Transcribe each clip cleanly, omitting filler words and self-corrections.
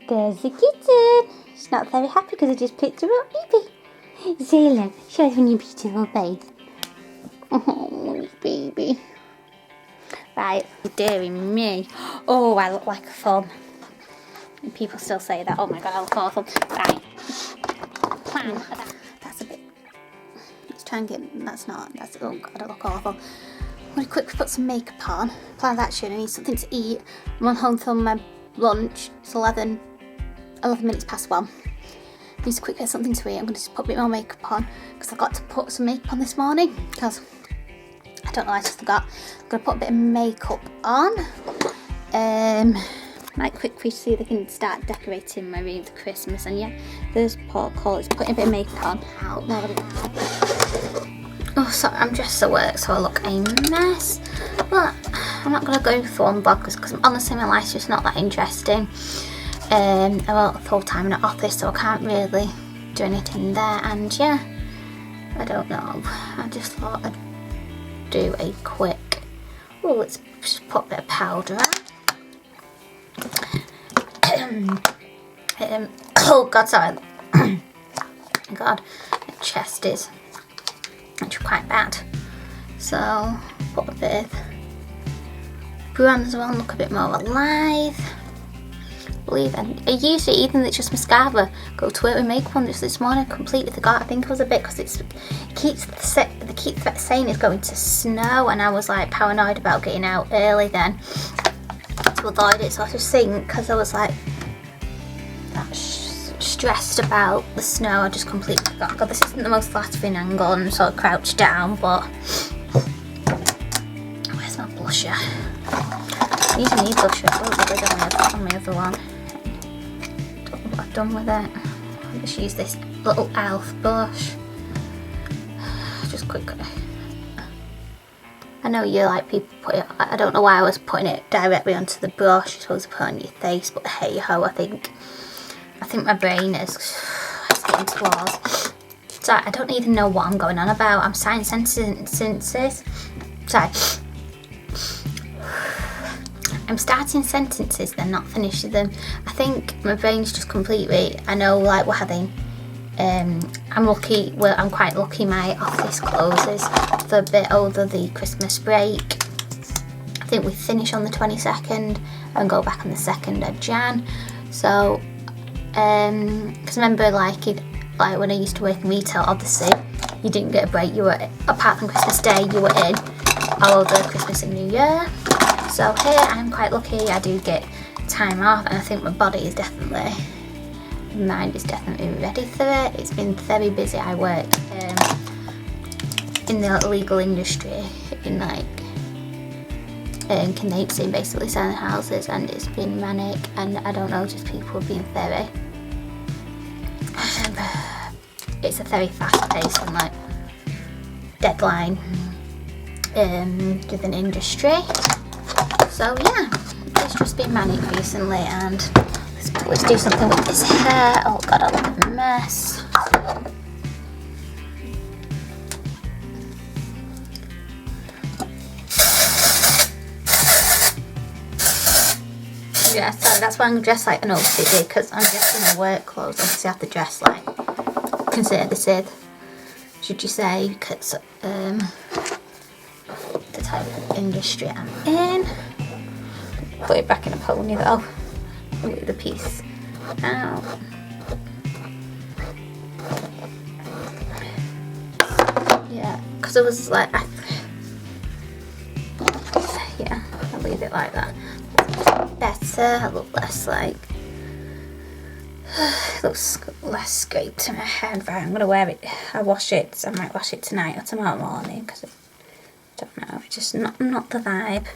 There's the kitten. She's not very happy because I just picked her up, baby. Say hello. Show us when you beautiful babe. Oh, baby. Right, dearie me. Oh, I look like a thumb. And people still say that. Oh my god, I look awful. Right. Plan. That's a bit. Let's try and get. That's not. That's. Oh god, I look awful. I'm going to quickly put some makeup on. Plan of action. I need something to eat. I'm on home from my lunch. It's 11 minutes past 1. I need to quickly get something to eat. I'm going to just put a bit more makeup on because I got to put some makeup on this morning because I don't know, I just forgot. I'm going to put a bit of makeup on. Might quickly see if they can start decorating my room for Christmas. And yeah, there's Port Call. It's putting a bit of makeup on. Oh, sorry, I'm dressed for work, so I look a mess. But I'm not going to go for one vlog because honestly my life's just not that interesting. I work full time in an office, so I can't really do anything there. And yeah, I don't know. I just thought I'd do a quick. Oh, let's just put a bit of powder on. Oh god, sorry. God, my chest is actually quite bad. So put a bit of bronzer on, look a bit more alive. I usually, even though it's just mascara, go to work with makeup on. Just this morning, I completely forgot. I think it was a bit because they keep saying it's going to snow, and I was like paranoid about getting out early then to avoid it. So I just think because I was like stressed about the snow, I just completely forgot. God, this isn't the most flattering angle, and sort of crouched down, but where's my blusher? I need a new blusher. I put the lid on my other one. Don't know what I've done with it. I'll just use this little elf brush. Just quickly. I know you like people put it. I don't know why I was putting it directly onto the brush. You're supposed to put it on your face, but hey ho, I think my brain is getting towards. Sorry, I don't even know what I'm going on about. I'm starting sentences. Sorry. I'm starting sentences, then not finishing them. I think my brain's just completely. I know, like we're having. I'm lucky. Well, I'm quite lucky. My office closes for a bit over the Christmas break. I think we finish on the 22nd and go back on the 2nd of Jan. So, because remember, like when I used to work in retail, obviously you didn't get a break. You were, apart from Christmas Day, you were in all over Christmas and New Year. So here I'm quite lucky. I do get time off, and I think my body is definitely, mind is definitely ready for it. It's been very busy. I work in the legal industry in conveyancing, basically selling houses, and it's been manic. And I don't know, just people being very. It's a very fast paced and like deadline driven industry. So yeah, it's just been manic recently, and let's do something with this hair. Oh god, I look a mess. Yeah, so that's why I'm dressed like an OCD, because I'm dressed in my work clothes. Obviously I have to dress like conservative, should you say, because the type of industry I'm in. Put it back in a pony though. Leave the piece out. Yeah, because it was like, yeah, I'll leave it like that. Better, I look less like, it looks less scraped to my head. Right, I'm going to wear it. I wash it, so I might wash it tonight or tomorrow morning, because I don't know, it's just not the vibe.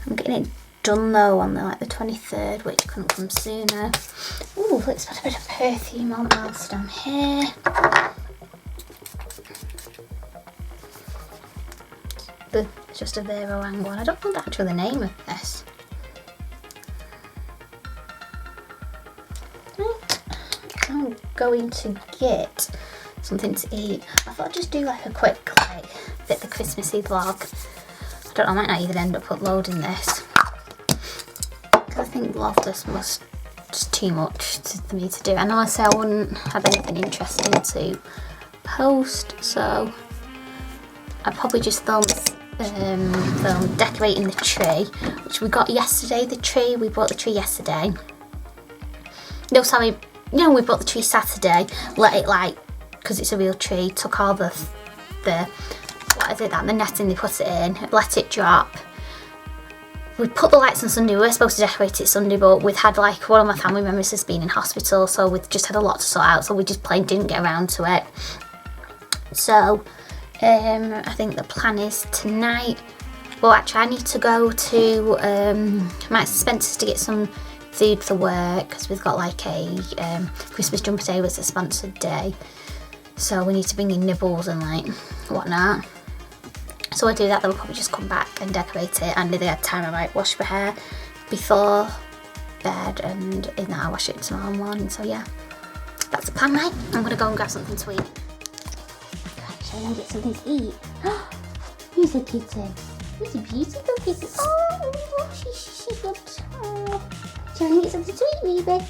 I'm getting it done though on the 23rd, which couldn't come sooner. Ooh, let's put a bit of perfume on whilst I'm here. It's just a Vero Angle. I don't know actually the name of this. I'm going to get something to eat. I thought I'd just do like a quick bit of the Christmassy vlog. I don't know, I might not even end up uploading this. I think Vlogmas must just too much for me to do. And honestly, I wouldn't have anything interesting to post, so I'd probably just film decorating the tree, which we got yesterday. We bought the tree yesterday. No, sorry, no, we bought the tree Saturday. Let it because it's a real tree. Took all the what is it, the netting they put it in. Let it drop. We put the lights on Sunday. We were supposed to decorate it Sunday, but we'd had one of my family members has been in hospital, so we've just had a lot to sort out. So we just plain didn't get around to it. So I think the plan is tonight. Well, actually, I need to go to Max Spencer's to get some food for work because we've got a Christmas jumper day was a sponsored day, so we need to bring in nibbles and whatnot. So I do that, then we'll probably just come back and decorate it. And if they had time, I might wash my hair before bed, and in that I'll wash it tomorrow morning. So yeah, that's the plan, right? I'm gonna go and grab something to eat. Shall I get something to eat? Who's a kitten? Who's a beautiful kitten? Oh, she's good. Oh. Shall I get something to eat, baby?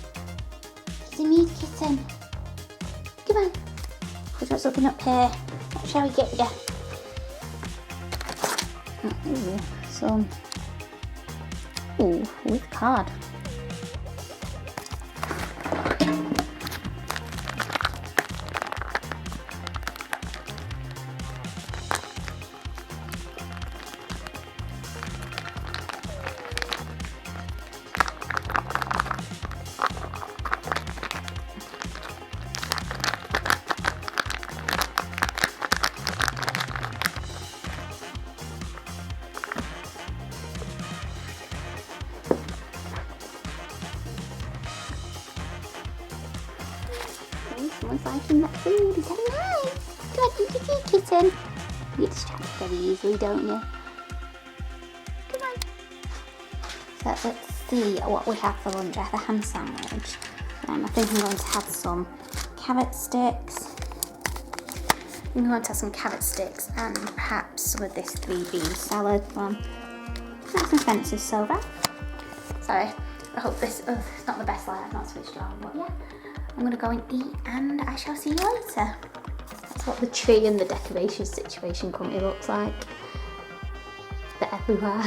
She's a mean kitten. Come on. We've got something up here. What shall we get you? Ooh, some. Ooh, with card. Someone's liking that food. Is that nice? Go on, eat your food, kitten. You get distracted very easily, don't you? Come on. So let's see what we have for lunch. I have a ham sandwich. I think I'm going to have some carrot sticks. I'm going to have some carrot sticks and perhaps some of this 3-bean salad from Max and Spencer's soda. Sorry, I hope this is not the best light. I've not switched on, but yeah. I'm going to go and eat and I shall see you later. That's what the tree and the decoration situation currently looks like. They're everywhere.